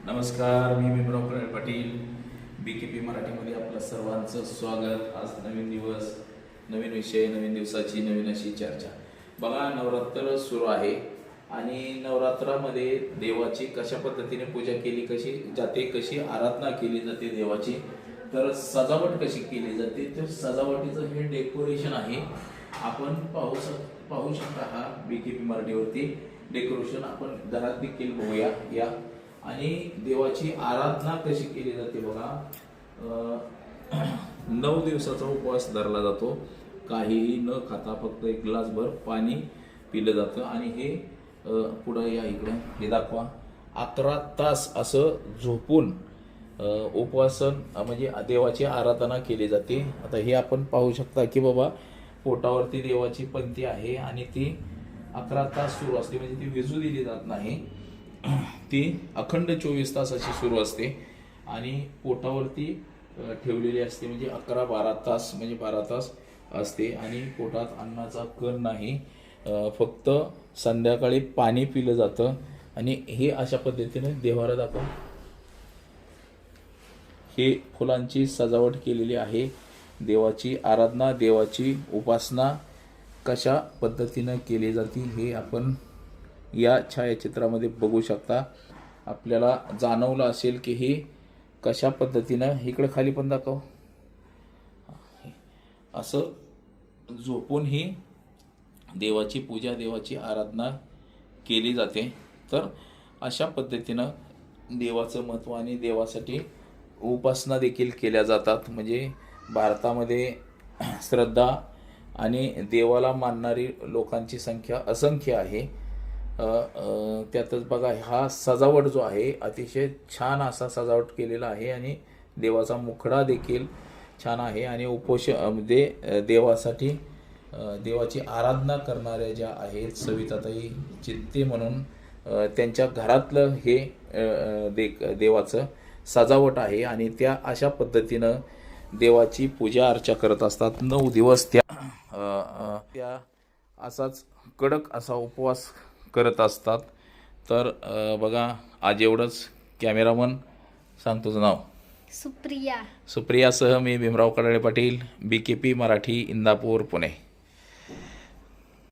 नमस्कार, मी भीमराव पाटील. BKP मराठीमध्ये आपलं सर्वांचं स्वागत. आज नवीन दिवस, नवीन विषय, नवीन दिवसाची नवीन अशी चर्चा. बघा, नवरात्र सुरू आहे आणि नवरात्रामध्ये देवाची कशा पद्धतीने पूजा केली कशी जाते, कशी आराधना केली जाते देवाची, तर सजावट कशी केली जाते, तर सजावटीचं हे डेकोरेशन आहे. आपण पाहू शकता. हा BKP मराठीवरती डेकोरेशन आपण घरात देखील बघूया या. आणि देवाची आराधना कशी केली जाते बघा. 9 दिवसाचा उपवास धरला जातो. काहीही न खाता फक्त एक ग्लासभर पाणी पिलं जातं. आणि हे पुढं या इकडं हे दाखवा. 11 तास असं झोपून उपवासन म्हणजे देवाची आराधना केली जाते. आता हे आपण पाहू शकता की बाबा पोटावरती देवाची पंथी आहे आणि ती 11 तास सुरू असते. म्हणजे ती विजू दिली जात नाही, ती अखंड 24 तास अशी सुरू असते आणि पोटावरती ठेवलेली असते. म्हणजे 11-12 तास, म्हणजे 12 तास असते. आणि पोटात अन्नाचा कण नाही, फक्त संध्याकाळी पाणी पिलं जातं. आणि हे अशा पद्धतीने देवाला दाखव. हे फुलांची सजावट केलेली आहे. देवाची आराधना, देवाची उपासना कशा पद्धतीनं केली जाते हे आपण या छायाचित्रामध्ये बघू शकता. आपल्याला जाणवलं असेल की हे कशा पद्धतीनं, इकडे खाली पण दाखव, असं झोपून ही देवाची पूजा, देवाची आराधना केली जाते. तर अशा पद्धतीनं देवाचं महत्त्व आणि देवासाठी उपासना देखील केल्या जातात. म्हणजे भारतामध्ये श्रद्धा आणि देवाला मानणारी लोकांची संख्या असंख्य आहे. त्यातच बघा, हा सजावट जो आहे अतिशय छान असा सजावट केलेला आहे. आणि देवाचा मुखडा देखील छान आहे. आणि मध्ये देवासाठी देवाची आराधना करणाऱ्या ज्या आहेत सविताताई चित्ते म्हणून, त्यांच्या घरातलं हे देवाचं सजावट आहे. आणि त्या अशा पद्धतीनं देवाची पूजा अर्चा करत असतात. 9 दिवस त्या असाच कडक असा उपवास करत असतात. तर बघा, आज एवढंच. कॅमेरामन सांग तुझं नाव. सुप्रिया. सुप्रियासह मी भीमराव कडाळे पाटील, BKP मराठी, इंदापूर, पुणे.